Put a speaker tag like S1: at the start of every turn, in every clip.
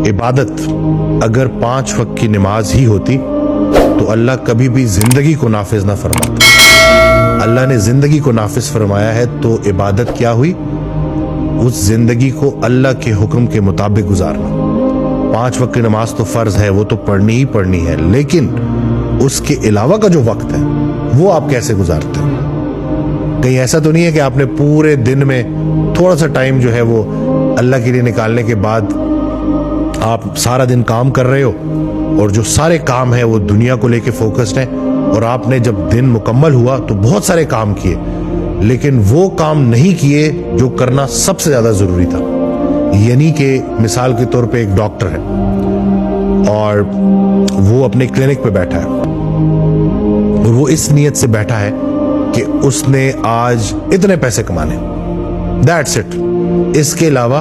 S1: इबादत अगर 5 वक्त की नमाज ही होती तो अल्लाह कभी भी जिंदगी को नाफिज ना फरमाता। अल्लाह ने जिंदगी को नाफिज फरमाया है तो इबादत क्या हुई? उस जिंदगी को अल्लाह के हुक्म के मुताबिक गुजारना। 5 वक्त की नमाज तो फर्ज है, वो तो पढ़नी ही पढ़नी है, लेकिन उसके अलावा का जो वक्त है वो आप कैसे गुजारते हैं? कहीं ऐसा तो नहीं है कि आपने पूरे दिन में थोड़ा सा टाइम जो है वो अल्लाह के लिए निकालने के बाद आप सारा दिन काम कर रहे हो और जो सारे काम है वो दुनिया को लेके फोकस्ड है, और आपने जब दिन मुकम्मल हुआ तो बहुत सारे काम किए लेकिन वो काम नहीं किए जो करना सबसे ज्यादा जरूरी था। यानी कि मिसाल के तौर पे एक डॉक्टर है और वो अपने क्लिनिक पे बैठा है और वो इस नीयत से बैठा है कि उसने आज इतने पैसे कमाने, दैट्स इट। इसके अलावा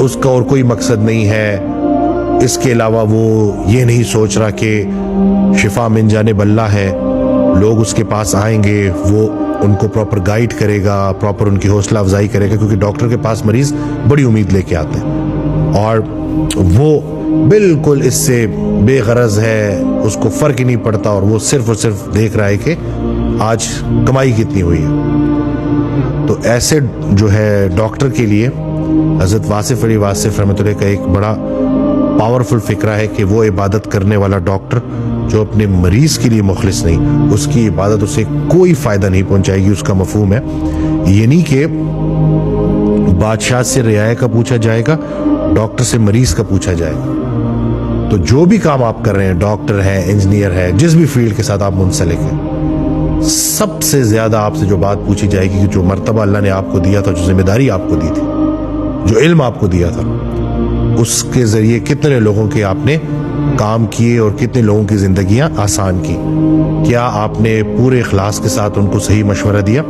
S1: उसका और कोई मकसद नहीं है। इसके अलावा वो ये नहीं सोच रहा कि शिफा मिन जाने बल्ला है, लोग उसके पास आएंगे, वो उनको प्रॉपर गाइड करेगा, प्रॉपर उनकी हौसला अफजाई करेगा, क्योंकि डॉक्टर के पास मरीज बड़ी उम्मीद लेके आते हैं और वो बिल्कुल इससे बेगरज है, उसको फर्क ही नहीं पड़ता और वो सिर्फ और सिर्फ देख रहा है कि आज कमाई कितनी हुई है। तो ऐसे जो है डॉक्टर के लिए हजरत वासिफ अली वासिफ रहमतुल्लाह का एक बड़ा पावरफुल फिक्रा है कि वो इबादत करने वाला डॉक्टर जो अपने मरीज के लिए मुखलिस नहीं, उसकी इबादत उसे कोई फायदा नहीं पहुंचाएगी। उसका मफहूम है यानी कि बादशाह से रियाया का पूछा जाएगा, डॉक्टर से मरीज का पूछा जाएगा। तो जो भी काम आप कर रहे हैं, डॉक्टर है, इंजीनियर है, जिस भी फील्ड के साथ आप मुंसलिक हैं, सबसे ज्यादा आपसे जो बात पूछी जाएगी कि जो मर्तबा अल्लाह ने आपको दिया था, जो जिम्मेदारी आपको दी थी, जो इल्म आपको दिया था, उसके जरिए कितने लोगों के आपने काम किए और कितने लोगों की जिंदगियां आसान की। क्या आपने पूरे इखलास के साथ उनको सही मशवरा दिया?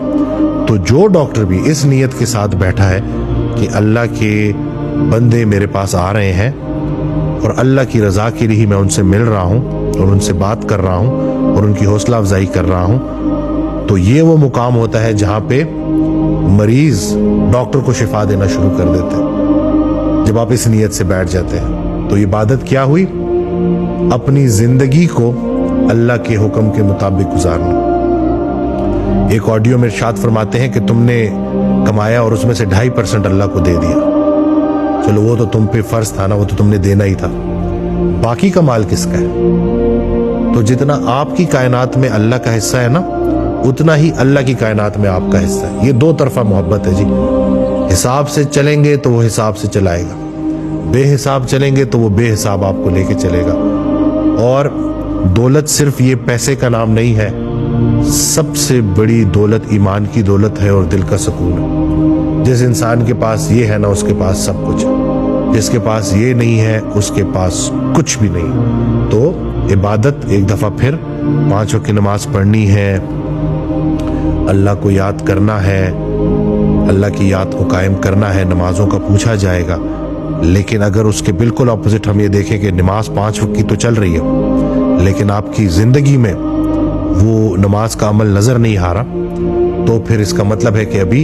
S1: तो जो डॉक्टर भी इस नीयत के साथ बैठा है कि अल्लाह के बंदे मेरे पास आ रहे हैं और अल्लाह की रजा के लिए ही मैं उनसे मिल रहा हूं और उनसे बात कर रहा हूं और उनकी हौसला अफजाई कर रहा हूं, तो ये वो मुकाम होता है जहां पे मरीज डॉक्टर को शिफा देना शुरू कर देते हैं। जब आप इस नीयत से बैठ जाते हैं तो इबादत क्या हुई? अपनी जिंदगी को अल्लाह के हुक्म के मुताबिक गुजारना। एक ऑडियो में इरशाद फरमाते हैं कि तुमने कमाया और उसमें से 2.5% अल्लाह को दे दिया, चलो वो तो तुम पे फर्ज था ना, वो तो तुमने देना ही था, बाकी का माल किसका है? तो जितना आपकी कायनात में अल्लाह का हिस्सा है ना, उतना ही अल्लाह की कायनात में आपका हिस्सा है। ये दो तरफा मोहब्बत है जी। हिसाब से चलेंगे तो वो हिसाब से चलाएगा, बेहिसाब चलेंगे तो वो बेहिसाब आपको लेके चलेगा। और दौलत सिर्फ ये पैसे का नाम नहीं है, सबसे बड़ी दौलत ईमान की दौलत है और दिल का सुकून है। जिस इंसान के पास ये है ना, उसके पास सब कुछ है, जिसके पास ये नहीं है उसके पास कुछ भी नहीं। तो इबादत एक दफा फिर 5 वक्त की नमाज पढ़नी है, अल्लाह को याद करना है, अल्लाह की याद को कायम करना है, नमाजों का पूछा जाएगा। लेकिन अगर उसके बिल्कुल ऑपोजिट हम ये देखें कि नमाज 5 वक्त की तो चल रही है लेकिन आपकी जिंदगी में वो नमाज का अमल नजर नहीं आ रहा, तो फिर इसका मतलब है कि अभी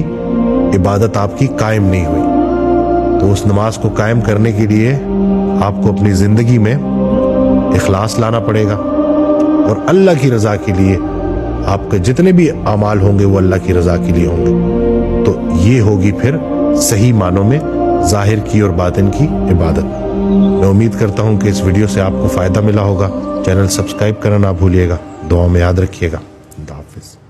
S1: इबादत आपकी कायम नहीं हुई। तो उस नमाज को कायम करने के लिए आपको अपनी जिंदगी में इखलास लाना पड़ेगा और अल्लाह की रजा के लिए आपके जितने भी अमाल होंगे वो अल्लाह की रजा के लिए होंगे। तो ये होगी फिर सही मानों में जाहिर की और बातिन की इबादत। मैं उम्मीद करता हूं कि इस वीडियो से आपको फायदा मिला होगा। चैनल सब्सक्राइब करना ना भूलिएगा, दुआ में याद रखिएगा। खुदा हाफिज़।